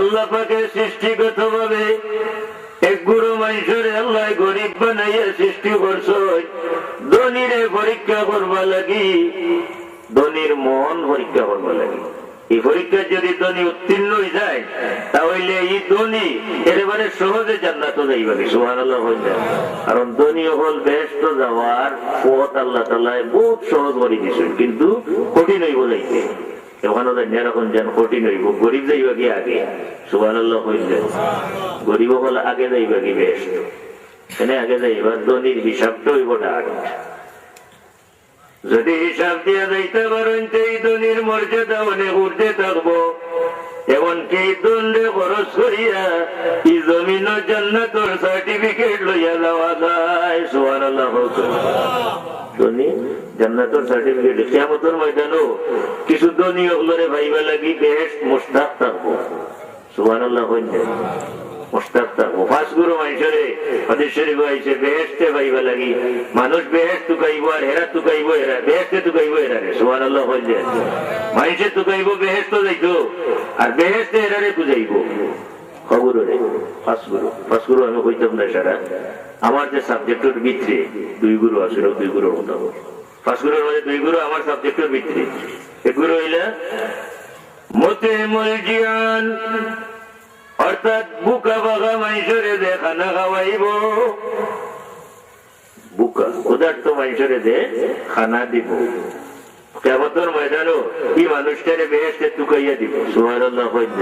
আল্লাহ পাকের সৃষ্টিগতভাবে এক গুরু মানুষের আল্লাহ গরিব বানাইয়া সৃষ্টি করছে ধনীরে পরীক্ষা করবা লাগি, ধনীর মন পরীক্ষা করবা লাগি। এই পরীক্ষা যদি ধনী উত্তীর্ণ হয়ে যায় তাহলে এই ধনী একেবারে সহজে জান্নাতে যাইবা। সুবহানাল্লাহ হয়ে যায়। কারণ ধনী হল বেহেশত যাওয়ার পথ আল্লাহ তাআলা বহুত সহজ করে দিয়েছেন, কিন্তু কঠিন হইব যাইতে। ওখানে এখন যেন কঠিন হইব, গরিব যাইবা কি আগে। সুবহানাল্লাহ হয়ে যায়। গরিব হল আগে যাইবা কি বেহেশত, এখানে আগে যাইবা। ধনীর হিসাবটা হইব ডাক। যদি হিসাব দিয়া যাইতে পারেন এই ধনীর মর্যাদা অনেক উর্ধে থাকবো। এমনকি দণ্ডে খরচ করিয়া এই জমিন জান্নাতের সার্টিফিকেট লইয়া যাওয়া যায়। সুবহানাল্লাহ। ধনী জান্নাতের সার্টিফিকেট কিয়ামতের ময়দানও কিছু ধনী ওগুলোরে ভাইবা লাগি বেহেশত মুশতাক থাকবো। সুবহানাল্লাহ হইল মুশতাক থাকবো। পাঁচ গুরু মানুষের হাদিস শরীফে আইছে বেহেশতে ভাইবা লাগি মানুষ বেহেশত তুকাইব আর হেরা তুকাইব হেরা, বেহেশতে তুকাইব হেরারে। সুবহানাল্লাহ হইল মানুষে তুকাইব বেহেশত যাইতো আর বেহেশতে হেরারে বুঝাইব। খবরে পাঁচ গুরু আমি কইতাম না সারা। আমার যে সাবজেক্টের ভিতরে দুই গুরু আছে, দুই গুরুর মোতাবেক পাঁচ গুরুর মধ্যে দুই গুরু আমার সাবজেক্টের ভিতরে। এক গুরু হইলা মতে মলজিয়ান, অর্থাৎ বুকা বাগা মানুষরে দে খানা খাওয়াইব। বুকা উদার্ত মানুষরে দে খানা দিব। কিয়ামতের ময়দানও এই মানুষটারে বেহেশতে তুকাইয়া দিব। সুবহানাল্লাহ হইল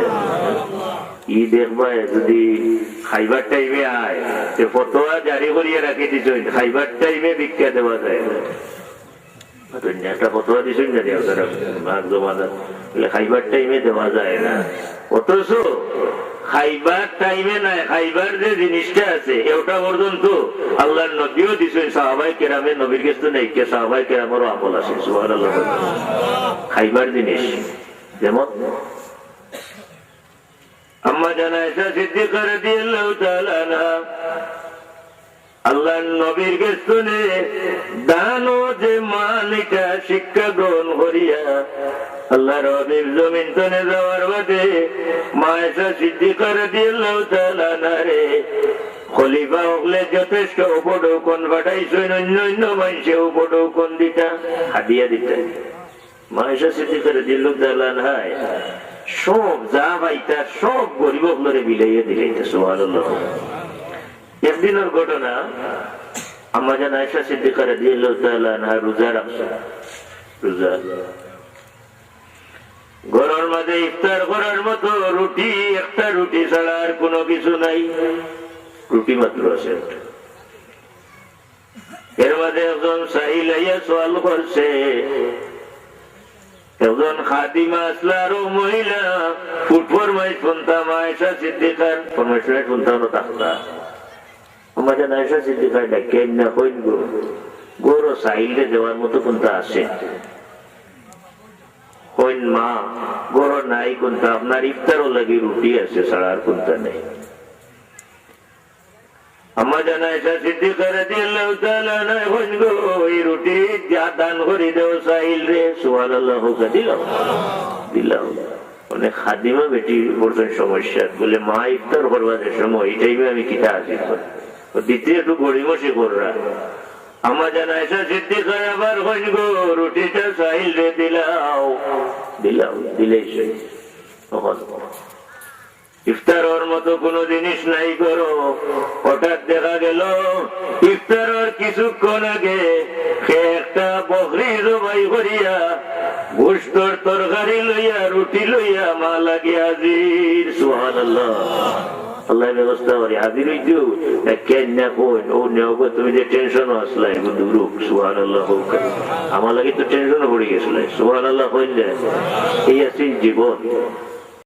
ই দেখবা যদি খাইবার টাইমে আয় ফতোয়া জারি করিয়া রাখি দিছ, খাইবার টাইমে ভিক্ষা দেওয়া যায় না। একটা ফতোয়া দিছেন জানি আপনারা ভাগ জমানা, খাইবার টাইমে দেওয়া যায় না। অথচ খাইবার টাইমে নাই, খাইবার যে জিনিসটা আছে এটা পর্যন্ত আল্লাহর নবীও দিছেন। সাহাবায়ে কেরামে নবীর কাছে নাই কে, সাহাবায়ে কেরামেরও আমল আছে। সুবহানাল্লাহ। খাইবার জিনিস যেমন আম্মা জানা আয়েশা সিদ্দিকা রাদিয়াল্লাহু তাআলা আনহা আল্লাহর নবীর কাছে দানো যে মালিকা শিক্ষা গ্রহণ করিয়া আল্লাহর নবীর জমিন তনে যাওয়ার বাদে মা আয়েশা সিদ্দিকা রাদিয়াল্লাহু তাআলা আনহারে খলিফা হলে যথেষ্ট উপঢৌকন পাঠাইছেন, অন্য অন্য মানুষে উপঢৌকন দিতা হাদিয়া দিতেন। মা আয়েশা সিদ্দিকা রাদিয়াল্লাহু তাআলা আনহা সব যা পাইতা সব গরিব গুলোরে বিলাইয়া দিলেন। সুবহানাল্লাহ। একদিনের ঘটনা, আম্মা জান আয়েশা সিদ্দিকা রাদিয়াল্লাহু তাআলা আনহা রোজা রাখছেন। রোজা ঘরের মাঝে ইফতার করার মতো রুটি, একটা রুটি ছাড়া আর কোনো কিছু নাই, রুটি মাত্র আছে। এর মাঝে একজন সাহিল আইয়া সওয়াল করছে, একজন খাদিমা আসলা আরো মহিলা ফুট ফরমাইশ শুনতাম আয়েশা সিদ্দিকার ফরমাইশ শুনতাম থাকতা। আমাদের আয়েশা সিদ্দিকার ডাকেন না কইন গো গরো সাহিলে দেওয়ার মতো কোনটা আছে? কইন মা গরো নাই কোনটা, আপনার ইফতারও লাগি রুটি আছে ছাড়া আর কোনটা নেই। আমাদের আয়েশা সিদ্দিকা রাদিয়াল্লাহু তাআলা আনহা কইন গো এই রুটি যা দান করে দেও সাহিল রে। সুবহানাল্লাহ। দিলাম দিলাম। অনেক খাদিমা বেটি বলছেন সমস্যা বলে মা ইফতার করবার সময় এই টাইমে আমি কিতা আসি দ্বিতীয় একটু গড়িমসি কররা। আমার জানা আয়েশা সিদ্দিকা আবার কইন গো রুটিটা সাহিল রে দিলাও। দিলাম দিলেই সেই ইফতারের মতো কোন জিনিস নাই করো। হঠাৎ দেখা গেল ইফতারের কিছুক্ষণ আগে একটা বকরি জবাই করিয়া গোশতর তরকারি লইয়া রুটি লইয়া মা লাগে হাজির। সুবহানাল্লাহ। আল্লাহ ব্যবস্থা করে হাজির হইতো কেন না কোন ও নেব তুমি যে টেনশন আসলে দূর। সুবহানাল্লাহ। আমার লাগে তো টেনশনও পড়ে গেছিল। সুবহানাল্লাহ। হইলে এই আছে জীবন।